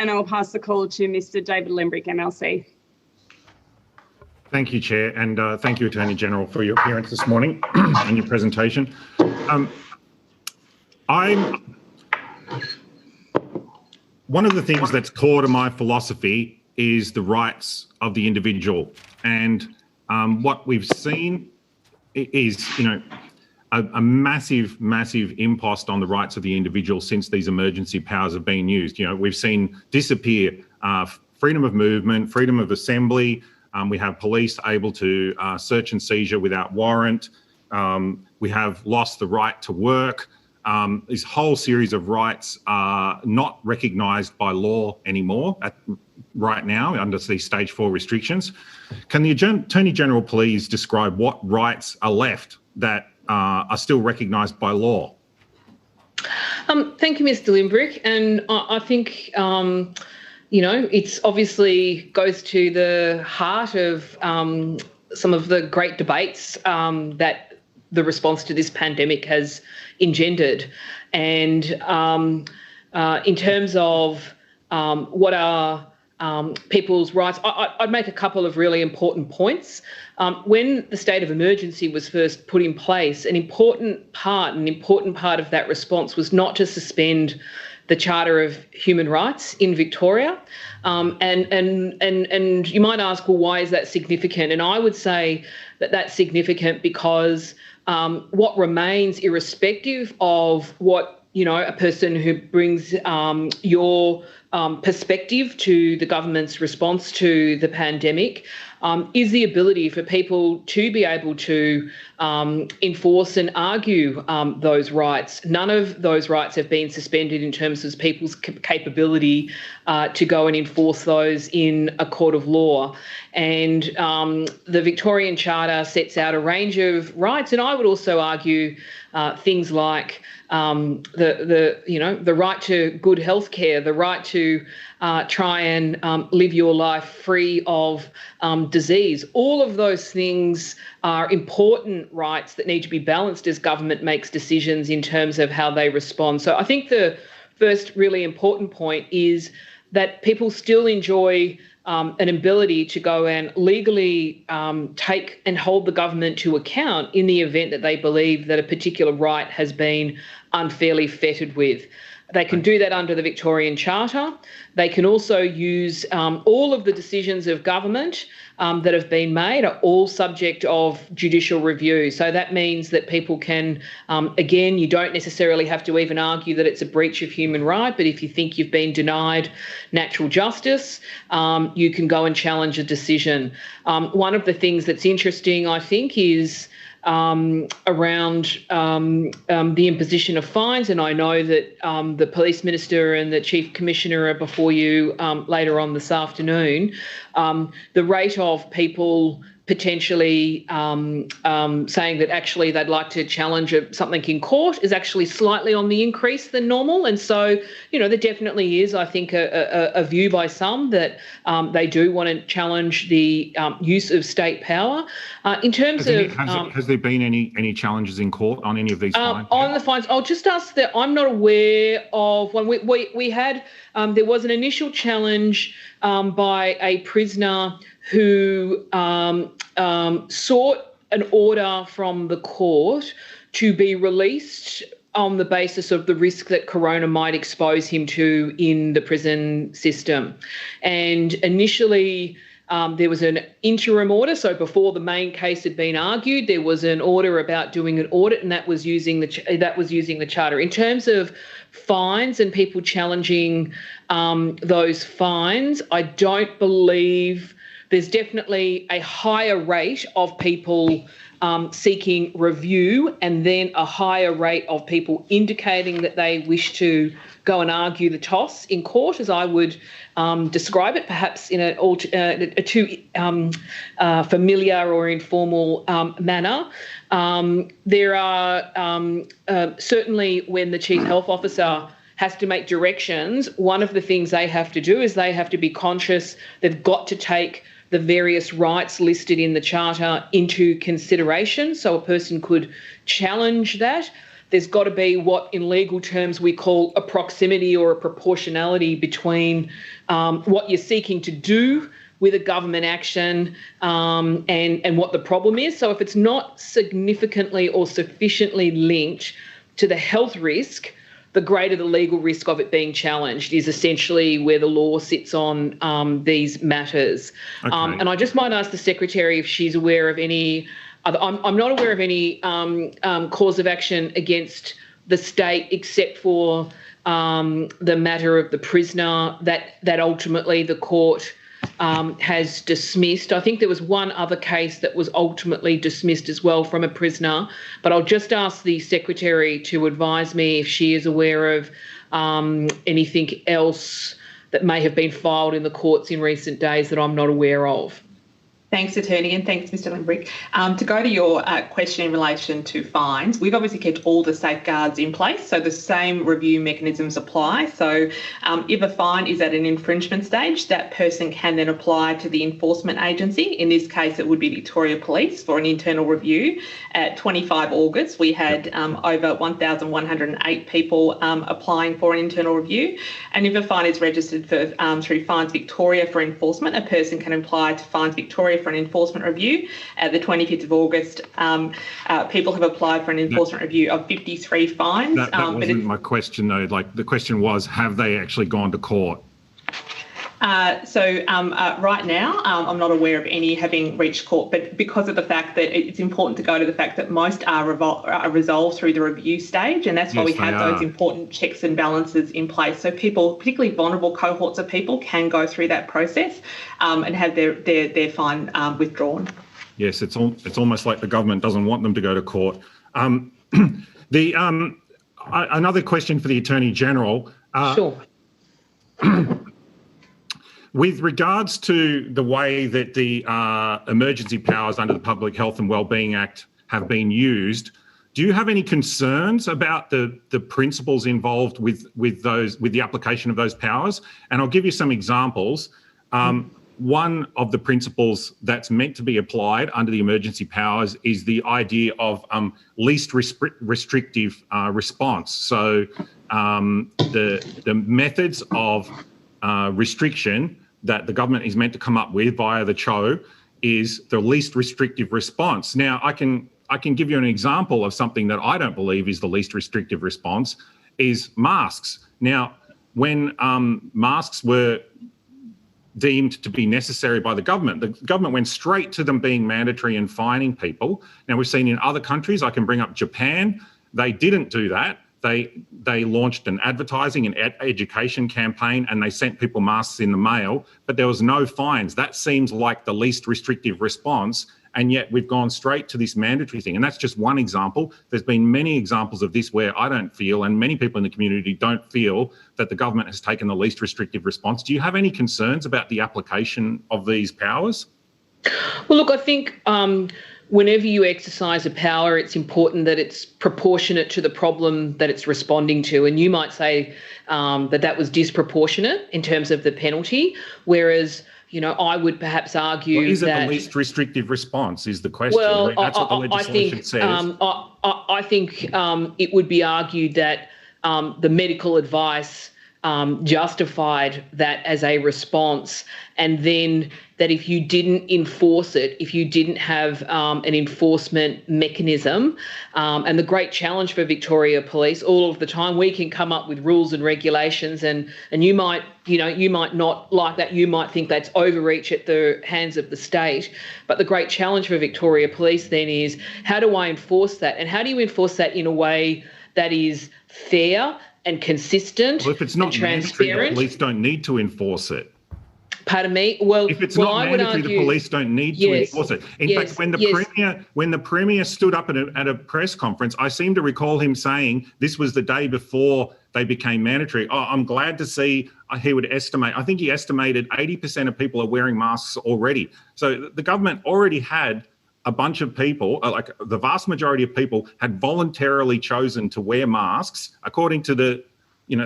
and I'll pass the call to Mr. David Limbrick, MLC. Thank you, Chair, and thank you, Attorney General, for your appearance this morning and your presentation. One of the things that's core to my philosophy is the rights of the individual, and what we've seen is, a massive impost on the rights of the individual since these emergency powers have been used. We've seen disappear freedom of movement, freedom of assembly. We have police able to search and seizure without warrant. We have lost the right to work. This whole series of rights are not recognised by law anymore right now under these stage 4 restrictions. Can the Attorney General please describe what rights are left that are still recognised by law? Thank you, Mr. Limbrick. And I think, it's obviously goes to the heart of some of the great debates that the response to this pandemic has engendered. And in terms of what are people's rights, I'd make a couple of really important points. When the state of emergency was first put in place, an important part of that response was not to suspend the Charter of Human Rights in Victoria. And you might ask, well, why is that significant? And I would say that that's significant because what remains, irrespective of what, a person who brings your perspective to the government's response to the pandemic, is the ability for people to be able to enforce and argue those rights. None of those rights have been suspended in terms of people's capability to go and enforce those in a court of law. And the Victorian Charter sets out a range of rights, and I would also argue things like the right to good health care, the right to try and live your life free of disease. All of those things are important rights that need to be balanced as government makes decisions in terms of how they respond. So I think the first really important point is that people still enjoy an ability to go and legally take and hold the government to account in the event that they believe that a particular right has been unfairly fettered with. They can do that under the Victorian Charter. They can also use all of the decisions of government that have been made are all subject of judicial review. So that means that people can, again, you don't necessarily have to even argue that it's a breach of human right, but if you think you've been denied natural justice, you can go and challenge a decision. One of the things that's interesting, I think, is around the imposition of fines, and I know that the Police Minister and the Chief Commissioner are before you later on this afternoon. The rate of people potentially saying that actually they'd like to challenge something in court is actually slightly on the increase than normal. And so, there definitely is, I think, a view by some that they do want to challenge the use of state power. In terms has there been any challenges in court on any of these fines? On the fines, I'll just ask that I'm not aware of one. We had, there was an initial challenge by a prisoner who sought an order from the court to be released on the basis of the risk that corona might expose him to in the prison system. And initially, there was an interim order. So before the main case had been argued, there was an order about doing an audit, and that was using the charter. In terms of fines and people challenging those fines, I don't believe. There's definitely a higher rate of people seeking review, and then a higher rate of people indicating that they wish to go and argue the toss in court, as I would describe it, perhaps in a too familiar or informal manner. There are certainly, when the Chief Health Officer has to make directions, one of the things they have to do is they have to be conscious they've got to take the various rights listed in the Charter into consideration. So a person could challenge that. there's got to be what in legal terms we call a proximity or a proportionality between what you're seeking to do with a government action and what the problem is. So if it's not significantly or sufficiently linked to the health risk, the greater the legal risk of it being challenged is essentially where the law sits on these matters. Okay. And I just might ask the Secretary if she's aware of any other, I'm not aware of any cause of action against the state except for the matter of the prisoner that ultimately the court has dismissed. I think there was one other case that was ultimately dismissed as well from a prisoner, but I'll just ask the Secretary to advise me if she is aware of anything else that may have been filed in the courts in recent days that I'm not aware of. Thanks, Attorney, and thanks, Mr Limbrick. To go to your question in relation to fines, we've obviously kept all the safeguards in place, so the same review mechanisms apply. So if a fine is at an infringement stage, that person can then apply to the enforcement agency. In this case, it would be Victoria Police for an internal review. At 25 August, we had over 1,108 people applying for an internal review. And if a fine is registered for through Fines Victoria for enforcement, a person can apply to Fines Victoria for an enforcement review. At the 25th of August, people have applied for an enforcement review of 53 fines. That wasn't my question, though. Like, the question was, have they actually gone to court? Right now, I'm not aware of any having reached court, but because of the fact that it's important to go to the fact that most are resolved through the review stage, and that's why we have those important checks and balances in place. So people, particularly vulnerable cohorts of people, can go through that process and have their fine withdrawn. Yes, it's almost like the government doesn't want them to go to court. Another question for the Attorney General. Sure. With regards to the way that the emergency powers under the Public Health and Wellbeing Act have been used, do you have any concerns about the principles involved with the application of those powers? And I'll give you some examples. One of the principles that's meant to be applied under the emergency powers is the idea of least restrictive response. So the methods of restriction that the government is meant to come up with via the CHO is the least restrictive response. Now, I can give you an example of something that I don't believe is the least restrictive response, is masks. Now, when masks were deemed to be necessary by the government went straight to them being mandatory and fining people. Now, we've seen in other countries, I can bring up Japan, they didn't do that. They launched an advertising and education campaign and they sent people masks in the mail, but there was no fines. That seems like the least restrictive response, and yet we've gone straight to this mandatory thing. And that's just one example. There's been many examples of this where I don't feel, and many people in the community don't feel, that the government has taken the least restrictive response. Do you have any concerns about the application of these powers? Well, look, I think whenever you exercise a power, it's important that it's proportionate to the problem that it's responding to. And you might say that was disproportionate in terms of the penalty, whereas, I would perhaps argue is it that... the least restrictive response is the question. Well, that's what the legislation says. I think it would be argued that the medical advice justified that as a response, and then that if you didn't enforce it, if you didn't have an enforcement mechanism, and the great challenge for Victoria Police all of the time, we can come up with rules and regulations, and you might not like that, you might think that's overreach at the hands of the state, but the great challenge for Victoria Police then is, how do I enforce that, and how do you enforce that in a way that is fair and consistent, well, if it's not and transparent? The police don't need to enforce it. Pardon me? Well, if it's not mandatory, the police don't need to enforce it. In fact, when the Premier stood up at a press conference, I seem to recall him saying this was the day before they became mandatory. Oh, I'm glad to see he would estimate. I think he estimated 80% of people are wearing masks already. So the government already had a bunch of people, like the vast majority of people, had voluntarily chosen to wear masks, according to the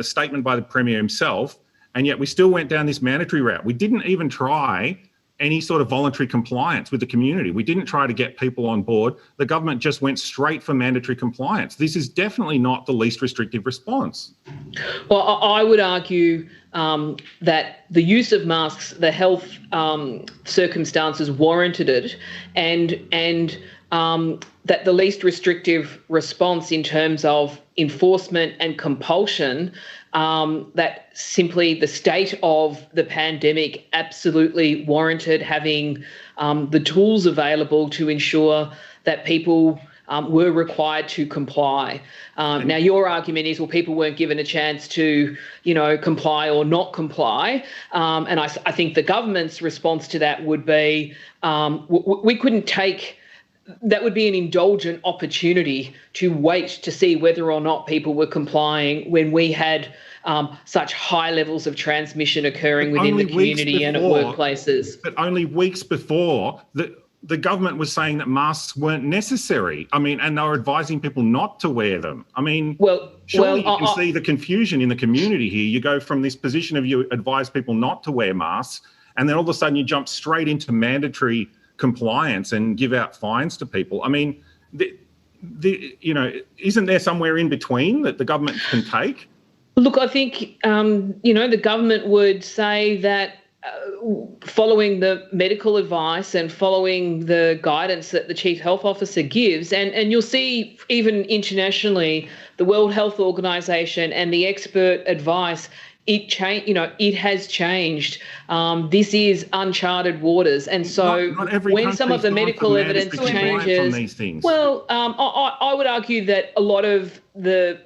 statement by the Premier himself. And yet we still went down this mandatory route. We didn't even try any sort of voluntary compliance with the community. We didn't try to get people on board. The government just went straight for mandatory compliance. This is definitely not the least restrictive response. Well, I would argue that the use of masks, the health circumstances warranted it, and that the least restrictive response in terms of enforcement and compulsion, that simply the state of the pandemic absolutely warranted having the tools available to ensure that people were required to comply. Now, your argument is, well, people weren't given a chance to, comply or not comply. And I think the government's response to that would be, we couldn't take. That would be an indulgent opportunity to wait to see whether or not people were complying when we had such high levels of transmission occurring within the community and at workplaces. But only weeks before, the government was saying that masks weren't necessary. I mean, and they were advising people not to wear them. I mean, surely you can see the confusion in the community here. You go from this position of you advise people not to wear masks, and then all of a sudden you jump straight into mandatory compliance and give out fines to people. I mean, isn't there somewhere in between that the government can take? Look, I think, the government would say that following the medical advice and following the guidance that the Chief Health Officer gives, and you'll see even internationally, the World Health Organization and the expert advice, it has changed. This is uncharted waters, and so not when some of the medical evidence changes, I would argue that a lot of the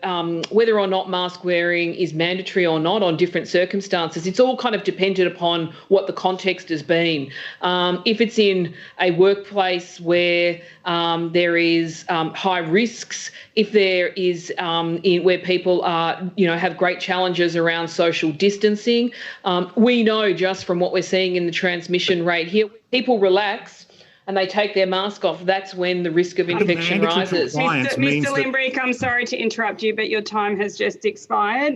whether or not mask wearing is mandatory or not on different circumstances, it's all kind of dependent upon what the context has been. If it's in a workplace where there is high risks, if there is where people are, have great challenges around social distancing, we know just from what we're seeing in the transmission rate here, people relax and they take their mask off, that's when the risk of infection rises. Mr. Limbrick, I'm sorry to interrupt you, but your time has just expired.